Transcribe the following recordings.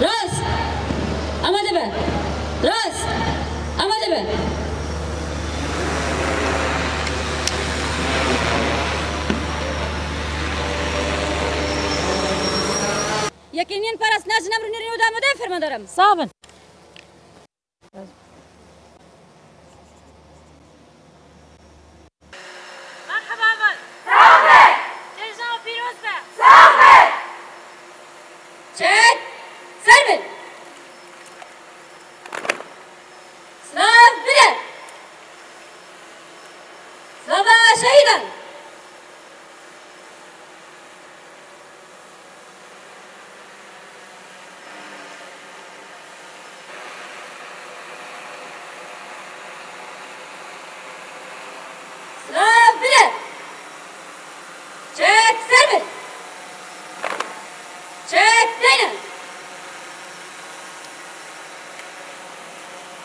راست آماده به راست آماده به یقیناً پرست نجنم رو نیرو داماده فرمان دارم صابن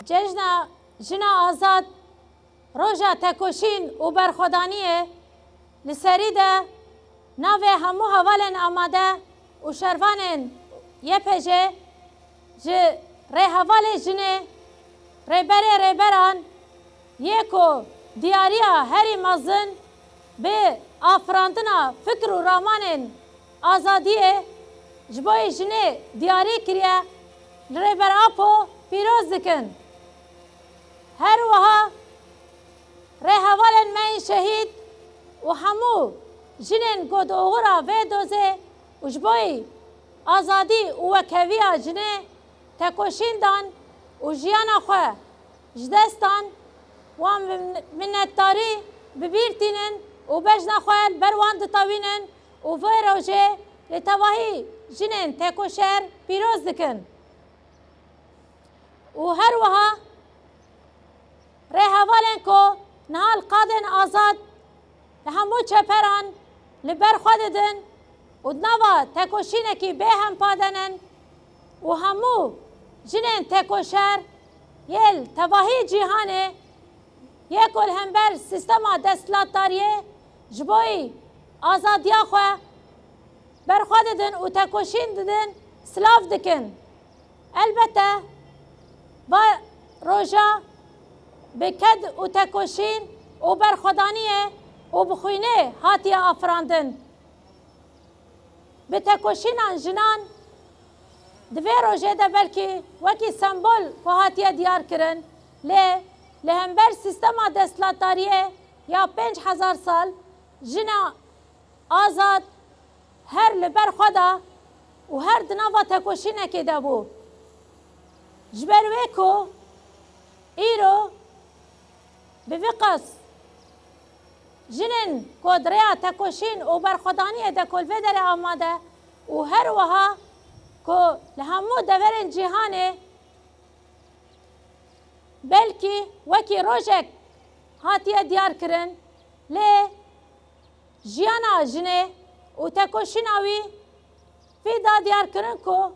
جشن جنا آزاد روژا تکوشین و برخودانیه لسری ده ناوه همو حوالن آماده و شروانن یه پجه جه ری حوال جنه ری بران یکو دیاریا هری مزن به آفراندنا فکر و رامان آزادیه جبای جنه دیاری کریه ری بر آپو پیروز دکن هر وها ری حوالن من شهید و همو جنن گود اوغرا و دوزه و جبای آزادی و وکویا جنه تکوشین دان و جیانا خواه جدستان و منتداری ببیرتینن و بجنا خواه بروان دطاوینن و وی روژه لتواهی جنن تکوشر پیروز دکن و هر وها ری حوالن کو نهال قادن آزاد لهمو چپران لبر خوددن و دنوا تکوشینه کی به هم پادنن و همو جنن تکوشر یل تواهی جیهانه یکل همبر سیستما دستلاتاریه جبایی آزادیا خواه بر خوددن و تکوشین ددن سلاف دکن البته و روژا بکد و تکوشین و برخودانیه و بخوینه هاتی آفراندن به تکوشین جنان دوی روژه ده بلکه وکی سمبول که هاتی دیار کرن لهمبر سیستما دستلاتاریه یا 5000 سال جنا آزاد هر لبر خدا و هر دنوا تکوشینه که ده بو جبروی کو ایرو به وقص جنن کودریا تکوشین و برخودانی ده کلوه در آماده و هر وها که لهمو دورن جهانه بلکه وکی روژک هاتیه دیار کرن لی جیانا جنه و تکوشین آوی فیدا دیار کرن که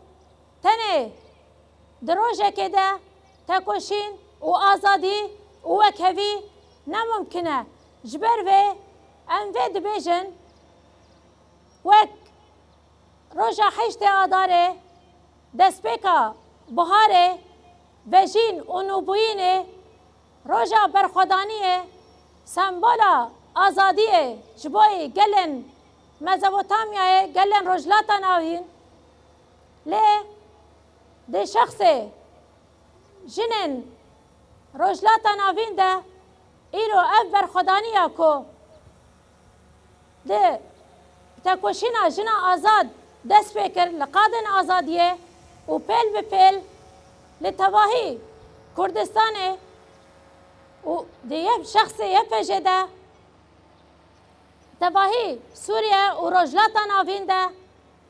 تنه دروژه که ده تکوشین و آزادی و وکهوی نممکنه جبر و انوی دبیجن وک روژا حشت آداره دسپیکا بهاره وجین و نوبوینه روژا برخودانیه سمبولا آزادیه جبای گلن مزبوطامیه گلن رجلاتا ناوین لی ده شخص جنن رجلاتا ناوین ده ایرو اف برخودانیه کو ده تکوشینا جنا آزاد دست بکر لقادن آزادیه و پیل به پیل لتواهی کردستانه و ده شخص یه پجه ده تواهی سوریه و رجلاتا ناوین ده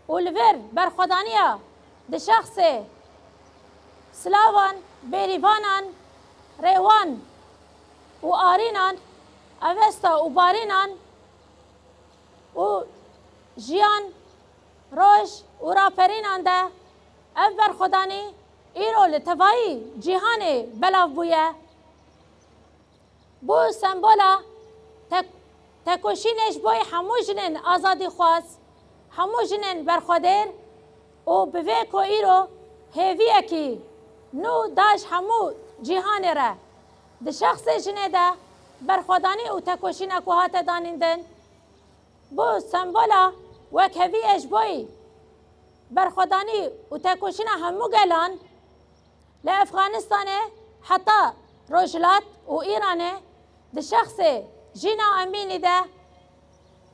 و لور برخودانیه ده شخص سلاوان بریوانان ریوان و آرینان اوستا و بارینان و جیان روش و راپرینان ده اف برخودانی ایرو لتوایی جیهان بلاو بویه بو سمبولا تکوشینش بوی همو جنن آزادی خواست همو جنن برخودر و بوی که ایرو هیویه کی نو داش همو جهان را ده شخص جنه ده برخودانی و تکوشین اکوهات دانیندن بو سمبولا وک هوی اجبوی برخودانی و تکوشین همو گلان لأفغانستان حتی روجلات و ایرانه ده شخص جنا امینی ده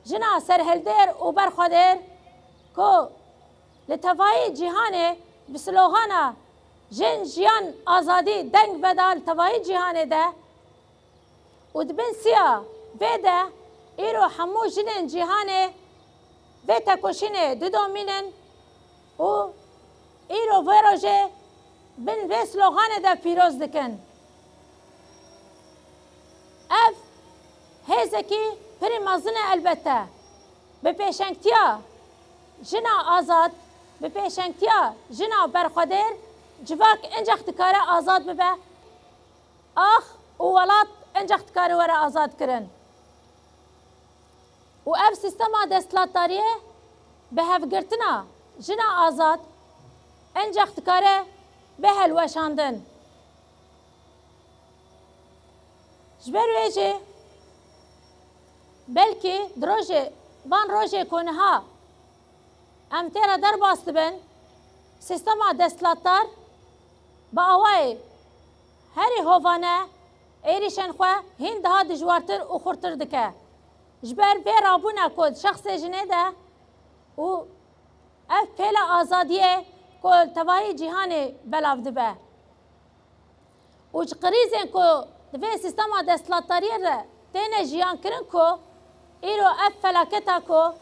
جنا سرهلدر و برخودر که لتوایی جهانه بسلوغانا جن جیان آزادی دنگ بدا لتوایی جهانه ده و دبن سیا ویده ایرو همو جنن جهانه و تکوشینه دودومینن و ایرو ویروژه بن و سلوغانه ده پیروز دکن اف هزکی پری مازنه البته به پیشنگتیا جنا آزاد به پیشنگتیا جنا برخودر جواک انج اختکاره آزاد ببه آخ و ولات انج اختکاره وره آزاد کرن و اف سیستما دستلاتاریه به هفگرتنا جنا آزاد انج اختکاره به هلوشاندن جبر ویجه بلکه دروجه بان روجه کنها ام تیرا در باست بن سیستما دستلاتار با آوای هری هوانه ایریشن خواه هین ده دجوارتر و خورتر دکه جبر وی رابونه کد شخص جنه ده و اف پیلا آزادیه کل تواهی جهان بلاف دبه و قریزن که دوی سیستما دستلاتاریه را تینه جیان کرن که ایرو اف فلاکتا که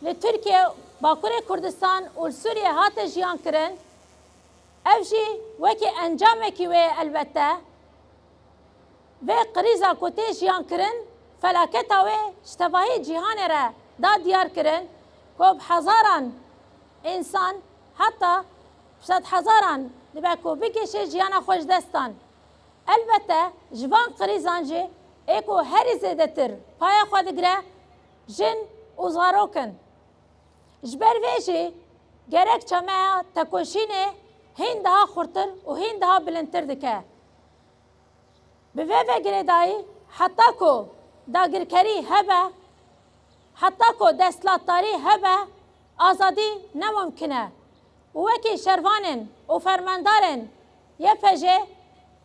لترکیه باکور کردستان و سوریه هات جیان کرن اف جی وکی انجام کی وی البته و قریزا کتی جیان کرن فلاکتا وی شتواهی جهان را دا دیار کرن که هزاران انسان حتی 100,000 دبه که بکشه جیانا خوش دستان البته جوان قریزان جی ایکو هری زیده تر پایا خود گره جن و زاروکن جبر ویجی گرک چمه تکوشینه هین daha خورتر و هین daha بلندتر دکه به وی گره دایی حتی که داگرکری هبه حتی که دستلاتاری هبه آزادی نممکنه و وکی شروانن و فرماندارن یه پجه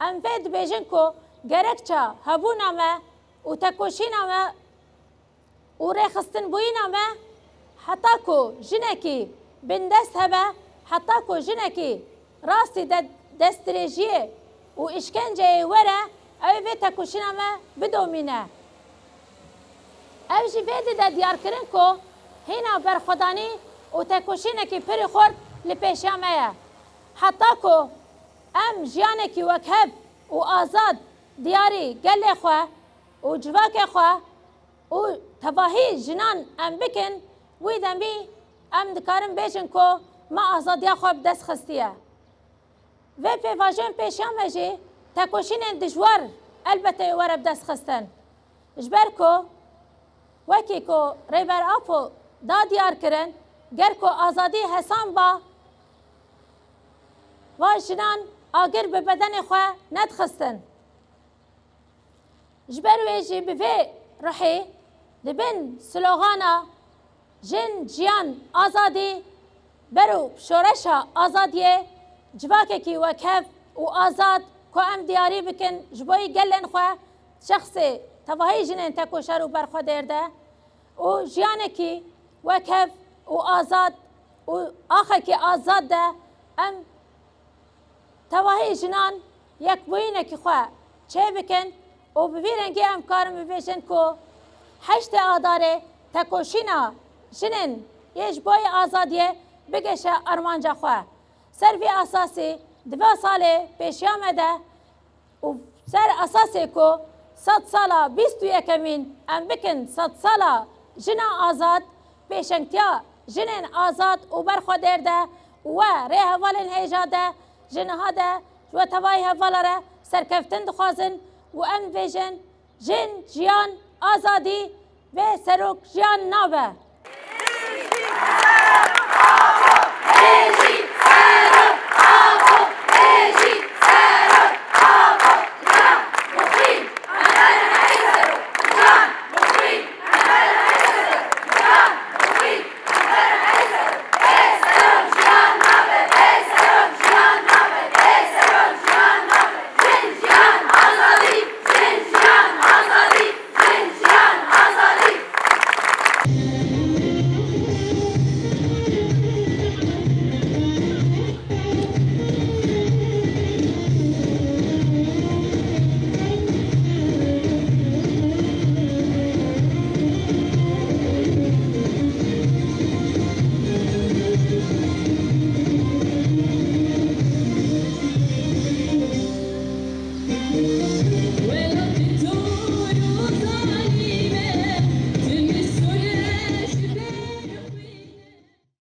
ام وید بیجن که گرک چا هبونامه و تکوشینامه و ریخستن بوینامه حتی که جنکی بندست هبه حتی که جنکی راستی دستریجیه و اشکنجه وره او وی تکوشینامه بدومینه او جی ویدی ده دیار کرن که هینا برخودانی و تکوشینکی پری خورد لپیشامه حتی که ام جیانکی وکهب و آزاد دیاری گل خواه و جواک خواه و تواهی جنان ام بکن وی دمی ام دکارم بیشن که ما آزادیا خواه بدست خستیه و پیواجن پیشامه جی تکوشین دجوار البته وره بدست خستن جبر که وکی که ریبر آفو دا دیار کرن گر که آزادی حسان با و جنان آگر به بدن خواه ندخستن جبر ویجی به روحی دبن سلوغانا جن جیان آزادی برو شورشا آزادیه جواکه کی وکف و آزاد که ام دیاری بکن جبوی گلن خواه شخص تواهی جنن تکوشر و برخوا درده و جیانه کی وکف و آزاد و آخه کی آزاد ده ام تواهی جنان یک بوینه کی خواه چه بکن و ببیرنگی ام کارم ببیشن که 8 آداره تکوشینا جنن یش بای آزادیه بگشه ارمانجا خواه سروی اساسی 2 سال پیش آمده و سر اساسی که 100 سالا 21 مین ام بکن 100 سالا جنا آزاد پیشنگتیا جنن آزاد و برخوا درده و ری حوالن هیجاده جنها ده و توای حواله سرکفتن دخوازن و ام ویژن جن جیان آزادی و سروک جیان نابه